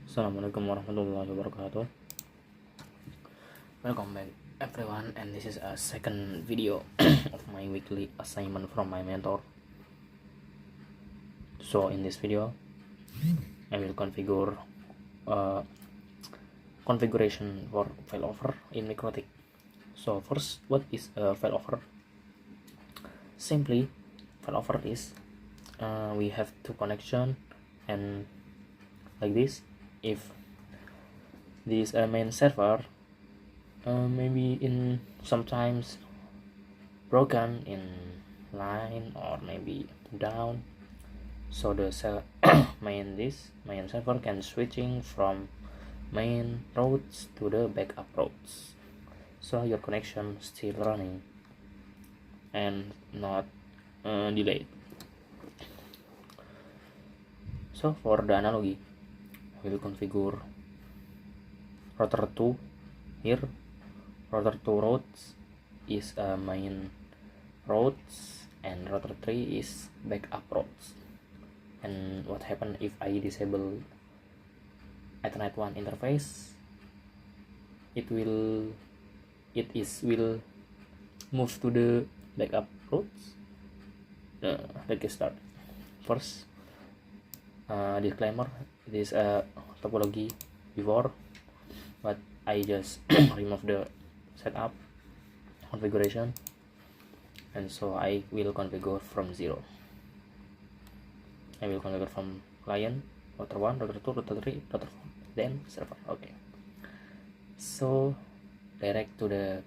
Assalamualaikum warahmatullahi wabarakatuh. Welcome back everyone, and this is a second video of my weekly assignment from my mentor. So in this video I will configure configuration for failover in Mikrotik. So first, what is a failover? Simply, failover is we have two connection, and like this, if this main server maybe in sometimes broken in line or maybe down, so the main server can switching from main routes to the backup routes, so your connection still running and not delayed. So for the analogy, we will configure router 2 here. Router 2 routes is main routes and router 3 is backup routes. And what happen if I disable Ethernet 1 interface? It will move to the backup routes. Let's get started. First, disclaimer, this topology before, but I just remove the setup configuration, and so I will configure from zero. I will configure from client, router 1, router 2, router 3, router 4, then server. Okay, so direct to the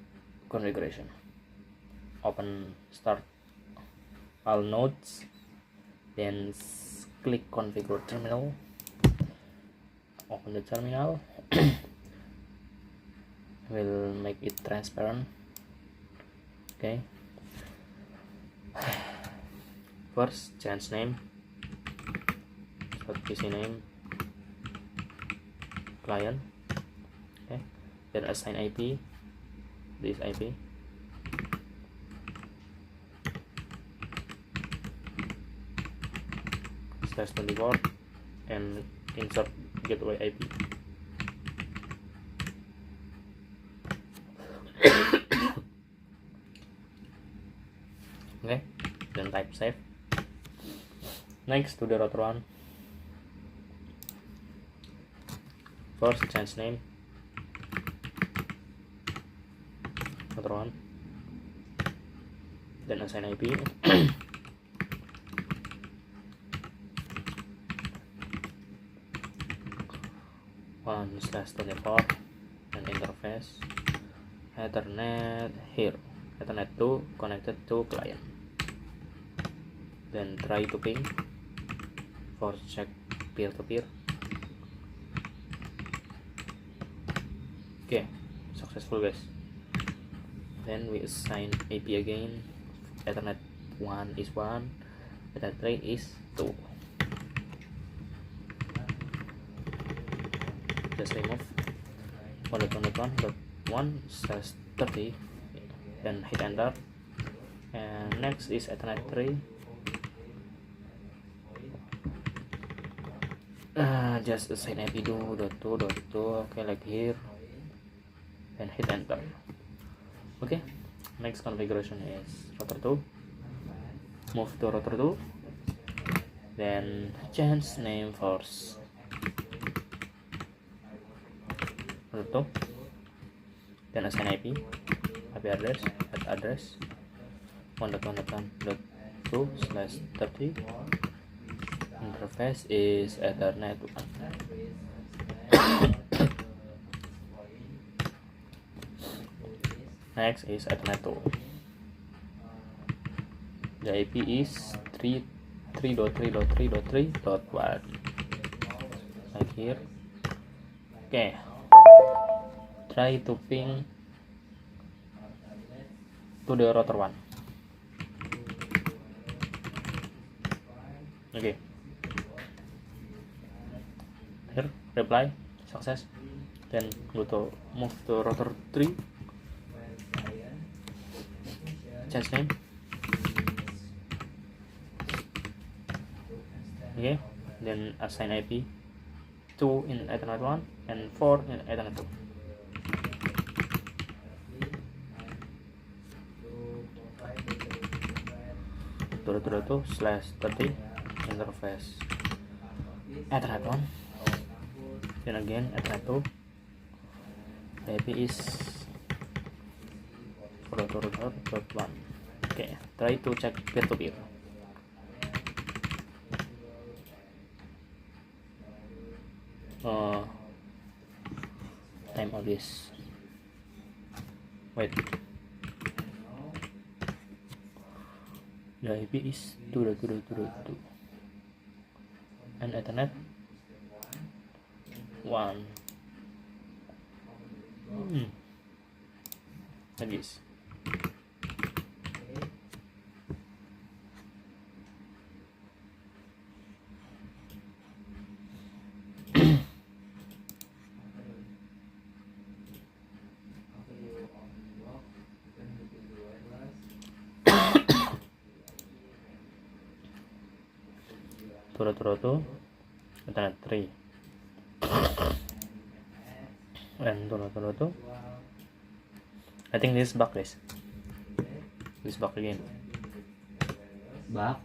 configuration. Open start all nodes, then click configure terminal. Open the terminal. Will make it transparent. Okay, first change name, set PC name, client. Okay, then assign IP, this IP, /24, and insert gateway IP. Okay, then type save. Next, to the router 1. First change name, router 1, then assign IP. /24 and interface Ethernet here, Ethernet 2 connected to client. Then try to ping for check peer-to-peer. Okay, successful guys. Then we assign IP again. Ethernet 1 is 1, Ethernet 3 is 2. Just remove 1.1.1/30, then hit enter. And next is Ethernet 3. Just assign IP 2.2.2. okay, like here, then hit enter. Okay, next configuration is router 2. Move to router 2, then change name first, router 2, then assign IP address, address 1.1.1.2/30. Interface is Ethernet 1. Next is Ethernet 2. The IP is 3.3.3.3.1, like here. Okay, try to ping to the router 1. Okay, here reply success. Then go to move to router 3, change name. Okay, then assign IP 2 in Ethernet 1 and 4 in Ethernet 2. /30 interface Ethernet 1, then again Ethernet 2. The IP is 4.1. Okay, try to check peer-to-peer. Time of this. Wait. The IP is 2.2.2.2 and Ethernet 1. Like this. Turut-turutu Ethernet 3 and turut-turutu. I think this bug, guys. This bug again. Bug?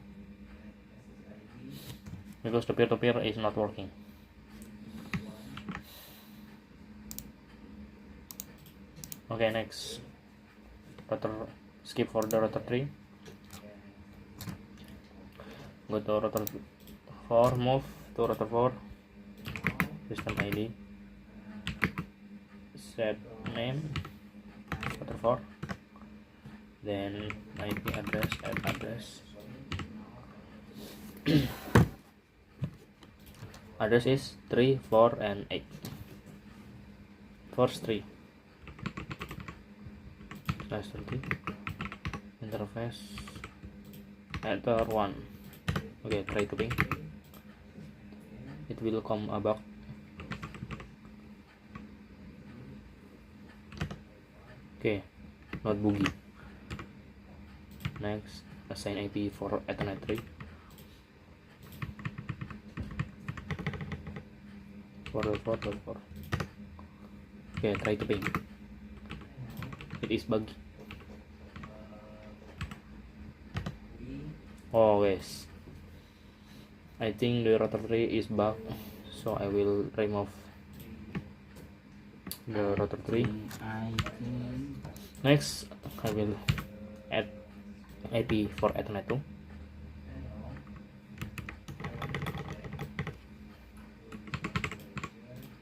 Because the peer-to-peer is not working. Okay, next. Skip for the router 3. Go to router 4, move to router 4. System ID. Set name router 4. Then IP address, address. Address is 3, 4, and 8. First 3. /30 interface Ether 1. Okay, try to ping. It will come a bug. Okay, not boogie. Next, assign IP for Ethernet 3. 4.4.4. Okay, try to ping. It is buggy. Oh guys, I think the router 3 is bug, so I will remove the router 3. Next, I will add IP for Ethernet 2.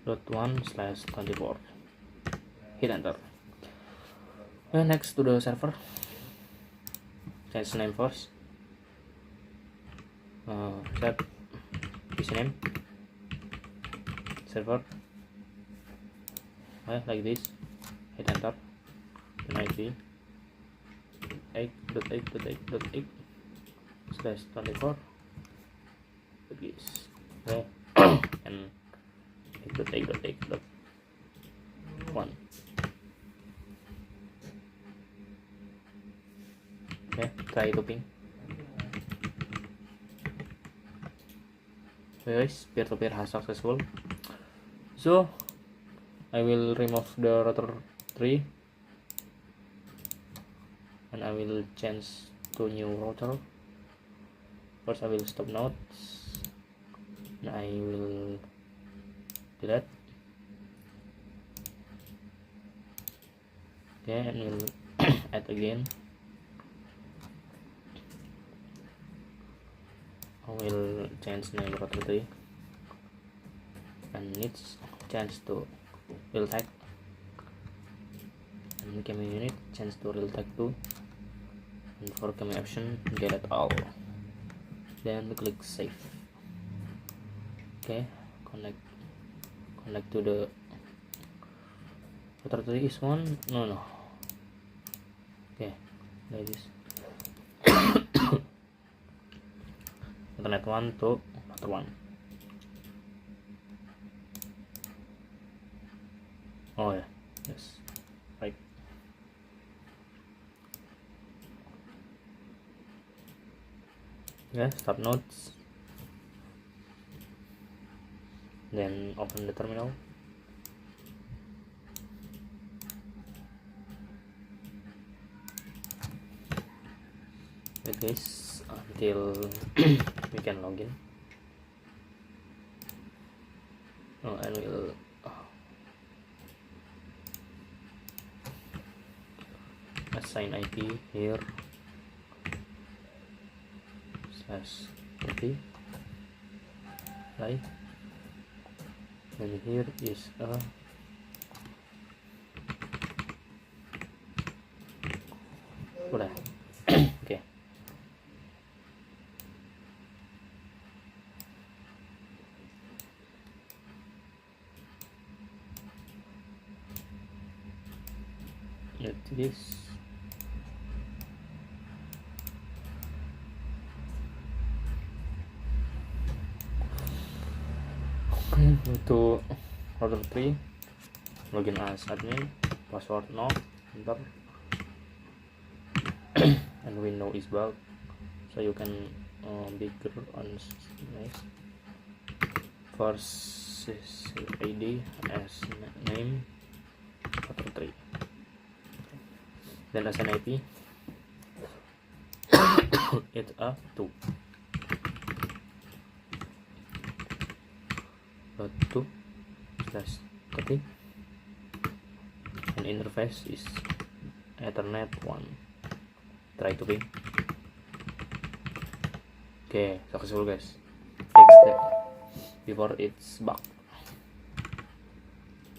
.1/24. Hit enter. Next to the server, change name first. Set PC name server. Like this. Hit enter. Then IP 8.8.8.8/24. Like this. Okay. And 8.8.8.1. Okay, try looping. Okay guys, peer-to-peer has successful. So I will remove the router 3 and I will change to new router. First I will stop nodes and I will delete. Okay, and we'll add again. I will change name router 3 and needs change to Realtek, and camera unit change to Realtek 2, and for camera option delete all, then click save. Okay, connect to the router 3 is one. No. Okay, like this. Ethernet 1 to router 1. Oh yeah, yes, right. Yeah, stop nodes. then open the terminal. Wait guys until we can login. And we'll assign IP here /30, right? And here is a udah. Okay. Let this go to router 3, login as admin, password no, enter, and window is bug, so you can bigger on nice. First ID as name router 3, then as an IP it's a 2. /2/30, and interface is Ethernet 1. Try to ping. Okay, successful guys. Fix that before it's bug.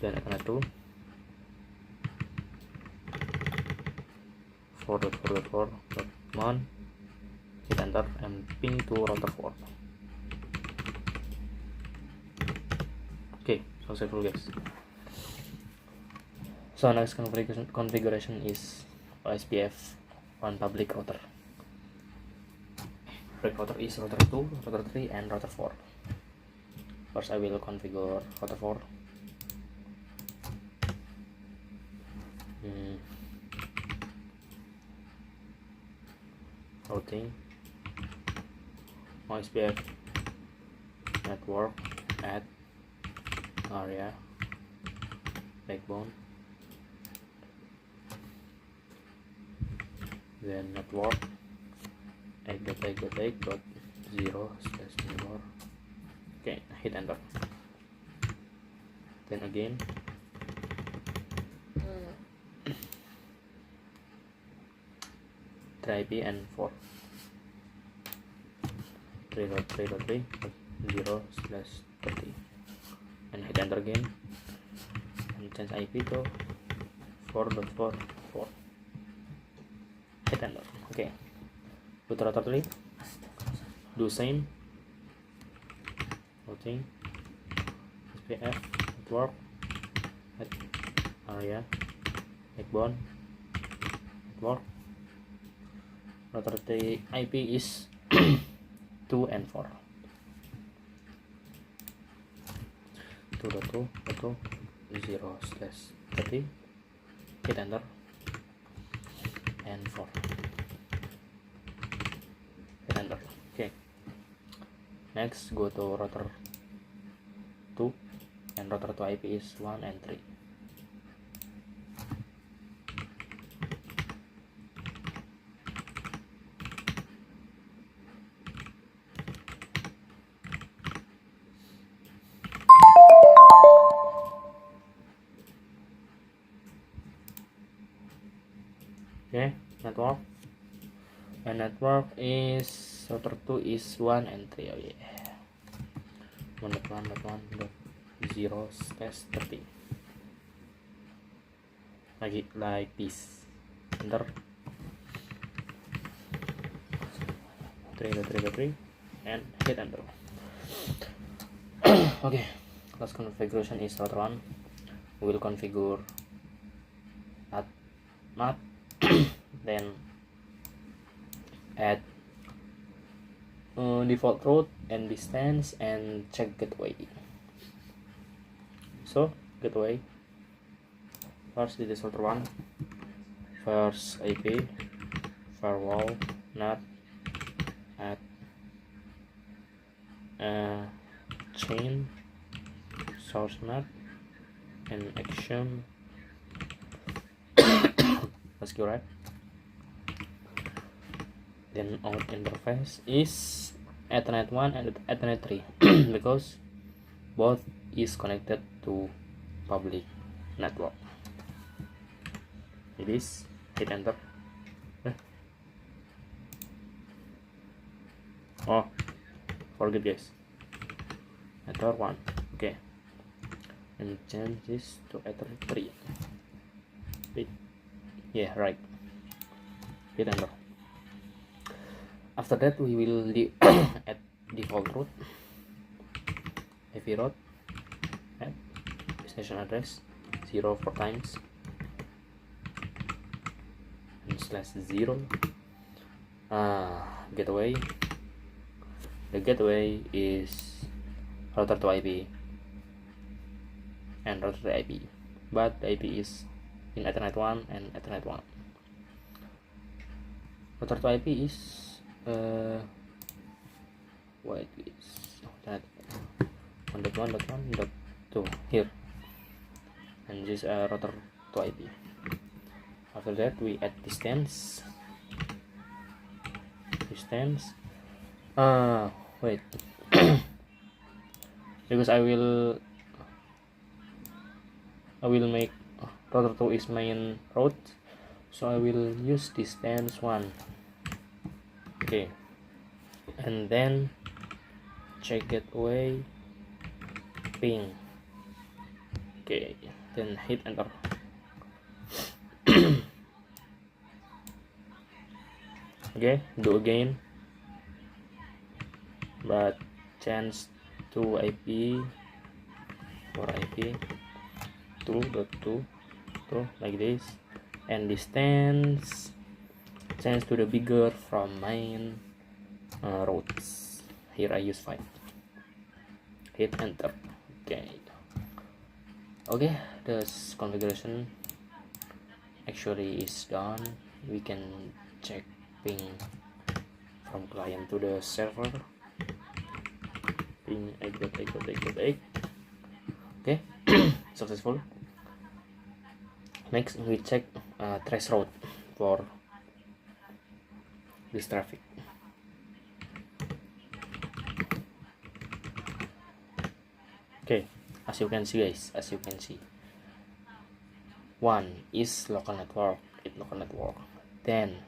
Then Ethernet 2 4.4.4.1, hit enter and ping to router 4. Okay, successful guys. So next configuration is OSPF on public router. Public router is router 2, router 3, and router 4. First I will configure router 4. Routing, OSPF network, add area, backbone, then network 8.8.8.0/0. Okay, hit enter. Then again try IP and 4 3.3.3.0/30, and hit enter again and change IP to 4.4.4. Hit enter. Okay, go to router 3, do same routing, SPF network, add area, backbone, network. Router 3 IP is 2 and 4. 2.2.0/30, hit enter and 4, hit enter. Okay, next go to router 2, and router 2 IP is 1 and 3. Okay, network, and network is router 2 is 1 and 3. Oh yeah, 1.1.1.0/30, like this. Enter 3.3.3 and hit enter. Okay, last configuration is router 1. We will configure NAT then add default route and distance and check gateway. So gateway, first this is router 1, first IP, firewall, NAT, add chain source map and action SQL, then out interface is Ethernet 1 and Ethernet 3 because both is connected to public network. It is, hit enter. Oh, forget guys, Ether 1, okay, and change this to Ether 3. Wait, yeah, right, hit enter. After that we will add default route, IP route, add destination address 0 4 times and /0. Gateway, the gateway is router to IP and router to IP, but the IP is in Ethernet 1 and Ethernet 1. Router to IP is wait, it's that 1.1.1.2 here, and this router to IP. After that we add distance wait because I will make router 2 is main route, so I will use distance 1. Okay, and then check gateway ping. Okay, then hit enter. Okay, do again, but change to IP for IP 2.2 to like this, and distance change to the bigger from main routes. Here I use 5. Hit enter. Okay, this configuration actually is done. We can check ping from client to the server. Ping 8.8.8.8. Okay, successful. Next we check trace route for this traffic. Okay, as you can see guys, one is local network, then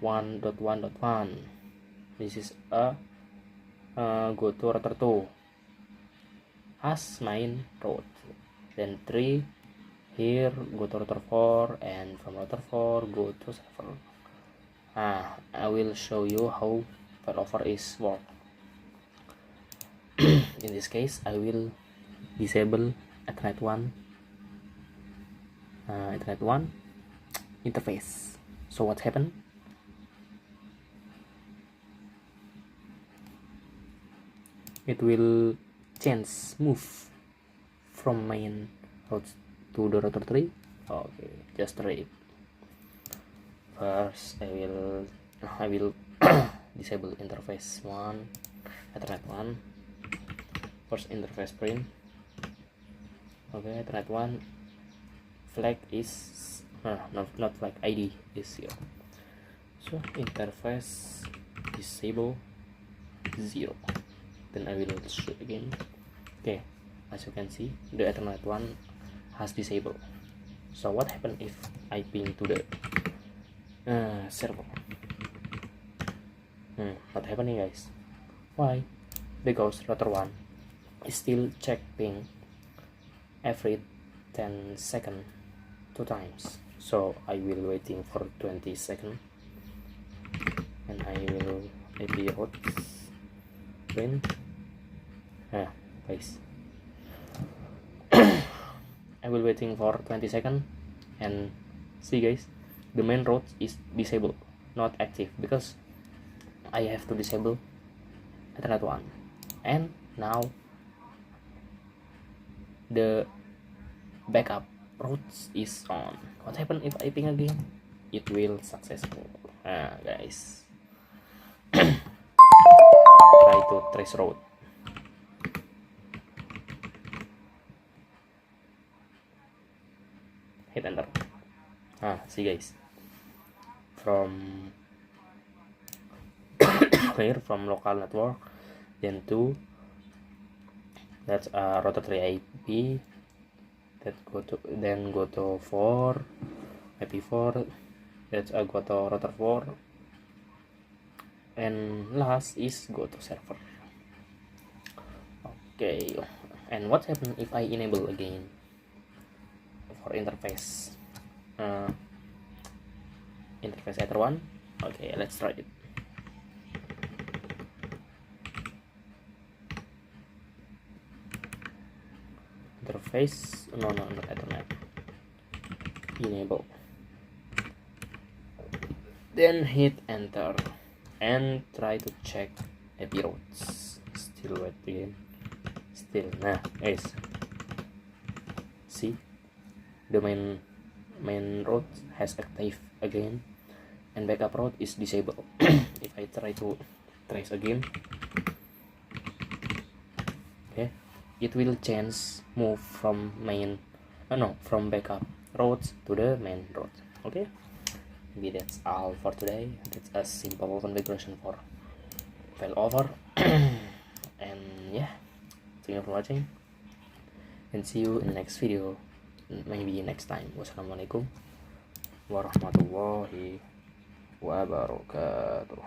1.1.1, this is a go to router 2 as main route, then 3 here go to router 4, and from router 4 go to server. I will show you how failover is work. In this case I will disable Ethernet 1 interface. So what happened? It will move from main route to the router 3. Okay, just try it. First I will disable interface 1 Ethernet 1. First interface print. Okay, Ethernet 1 flag is not flag, ID is 0. So interface disable 0. Then I will show again. Okay, as you can see the Ethernet 1 has disabled. So what happened if I ping to the server? What happening guys? Why? Because router 1 is still check ping every 10 seconds 2 times. So I will waiting for 20 seconds, and I will IP route print. Guys, I will waiting for 20 seconds, and see guys, the main route is disabled, not active, because I have to disable Ethernet 1, and now the backup routes is on. What happened if I ping again? It will successful. Guys, try to trace route. hit enter. See guys, from here, from local network, then to that's router 3 IP, that go to 4 IP4, that's go to router 4, and last is go to server. Okay, and what happens if I enable again for interface Ether 1? Okay, let's try it. Interface, no, not Ethernet. Enable, then hit enter and try to check IP routes. Still wait again, still. Nah, guys, see, the main route has active again and backup route is disabled. If I try to trace again, okay, it will move from from backup routes to the main route. Okay, maybe that's all for today. That's a simple configuration for failover. And yeah, thank you for watching and see you in the next video, maybe next time. Wassalamualaikum warahmatullahi wabarakatuh.